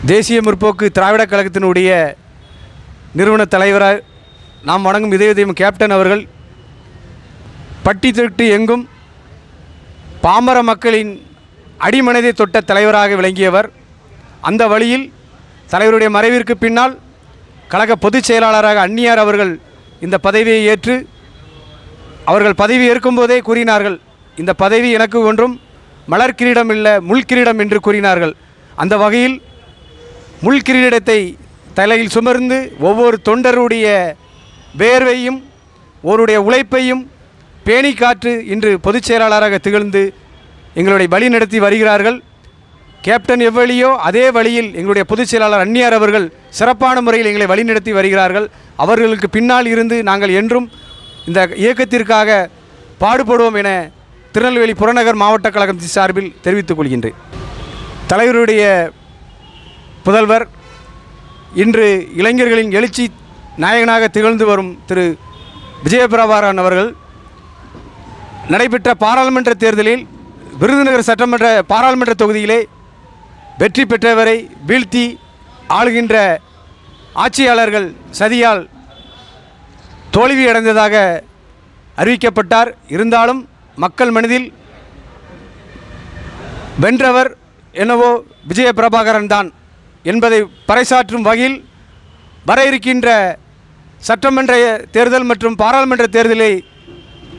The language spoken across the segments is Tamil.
தேசிய முற்போக்கு திராவிடக் கழகத்தினுடைய நிறுவன தலைவராக நாம் வணங்கும் இதயம் கேப்டன் அவர்கள் பட்டி தொட்டு எங்கும் பாமர மக்களின் அடிமனதை தொட்ட தலைவராக விளங்கியவர். அந்த வழியில் தலைவருடைய மறைவிற்கு பின்னால் கழக பொதுச் செயலாளராக அந்நியார் அவர்கள் இந்த பதவியை ஏற்று அவர்கள் பதவி ஏற்கும்போதே கூறினார்கள், இந்த பதவி எனக்கு ஒன்றும் மலர் கிரீடம் இல்லை முள் கிரீடம் என்று கூறினார்கள். அந்த வகையில் முள் கிரீடத்தை தலையில் சுமர்ந்து ஒவ்வொரு தொண்டருடைய வேர்வையும் ஒருடைய உழைப்பையும் பேணி காற்று இன்று பொதுச் செயலாளராக திகழ்ந்து எங்களுடைய வழி நடத்தி வருகிறார்கள். கேப்டன் எவ்வழியோ அதே வழியில் எங்களுடைய பொதுச் செயலாளர் அந்நியார் அவர்கள் சிறப்பான முறையில் எங்களை வழிநடத்தி வருகிறார்கள். அவர்களுக்கு பின்னால் இருந்து நாங்கள் என்றும் இந்த இயக்கத்திற்காக பாடுபடுவோம் என திருநெல்வேலி புறநகர் மாவட்ட கழகத்தின் சார்பில் தெரிவித்துக் கொள்கின்றேன். தலைவருடைய புதல்வர் இன்று இளைஞர்களின் எழுச்சி நாயகனாக திகழ்ந்து வரும் திரு விஜயபிரபாகரன் அவர்கள் நடைபெற்ற பாராளுமன்ற தேர்தலில் விருதுநகர் சட்டமன்ற பாராளுமன்ற தொகுதியிலே வெற்றி பெற்றவரை வீழ்த்தி ஆளுகின்ற ஆட்சியாளர்கள் சதியால் தோல்வியடைந்ததாக அறிவிக்கப்பட்டார். இருந்தாலும் மக்கள் மனதில் வென்றவர் என்னவோ விஜயபிரபாகரன் தான் என்பதை பறைசாற்றும் வகையில் வர இருக்கின்ற சட்டமன்ற தேர்தல் மற்றும் பாராளுமன்ற தேர்தலை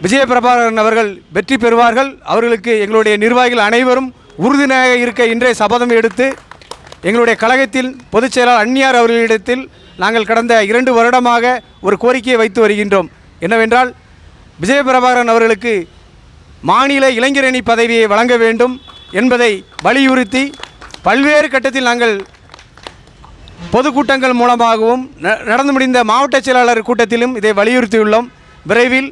விஜயபிரபாகரன் அவர்கள் வெற்றி பெறுவார்கள். அவர்களுக்கு எங்களுடைய நிர்வாகிகள் அனைவரும் உறுதுணையாக இருக்க இன்றைய சபதம் எடுத்து எங்களுடைய கழகத்தில் பொதுச் செயலாளர் அந்நியார் அவர்களிடத்தில் நாங்கள் கடந்த 2 வருடமாக ஒரு கோரிக்கையை வைத்து வருகின்றோம். என்னவென்றால் விஜயபிரபாகரன் அவர்களுக்கு மாநில இளைஞரணி பதவியை வழங்க வேண்டும் என்பதை வலியுறுத்தி பல்வேறு கட்டத்தில் நாங்கள் பொதுக்கூட்டங்கள் மூலமாகவும் நடந்து முடிந்த மாவட்ட செயலாளர் கூட்டத்திலும் இதை வலியுறுத்தியுள்ளோம். விரைவில்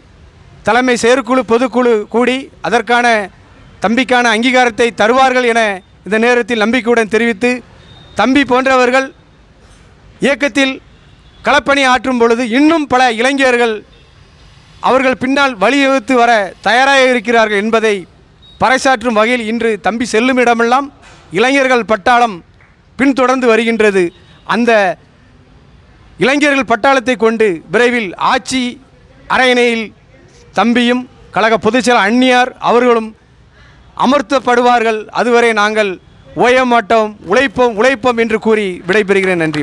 தலைமை செயற்குழு பொதுக்குழு கூடி அதற்கான தம்பிக்கான அங்கீகாரத்தை தருவார்கள் என இந்த நேரத்தில் நம்பிக்கையுடன் தெரிவித்து, தம்பி போன்றவர்கள் இயக்கத்தில் களப்பணி ஆற்றும் பொழுது இன்னும் பல இளைஞர்கள் அவர்கள் பின்னால் வழிவகுத்து வர தயாராக இருக்கிறார்கள் என்பதை பறைசாற்றும் வகையில் இன்று தம்பி செல்லும் இடமெல்லாம் இளைஞர்கள் பட்டாளம் பின்தொடர்ந்து வருகின்றது. அந்த இளைஞர்கள் பட்டாளத்தை கொண்டு விரைவில் ஆட்சி அரையணையில் தம்பியும் கழக பொதுச் செயலாளர் அந்நியார் அவர்களும் அமர்த்தப்படுவார்கள். அதுவரை நாங்கள் ஓய மாட்டோம், உழைப்போம் என்று கூறி விடைபெறுகிறேன். நன்றி.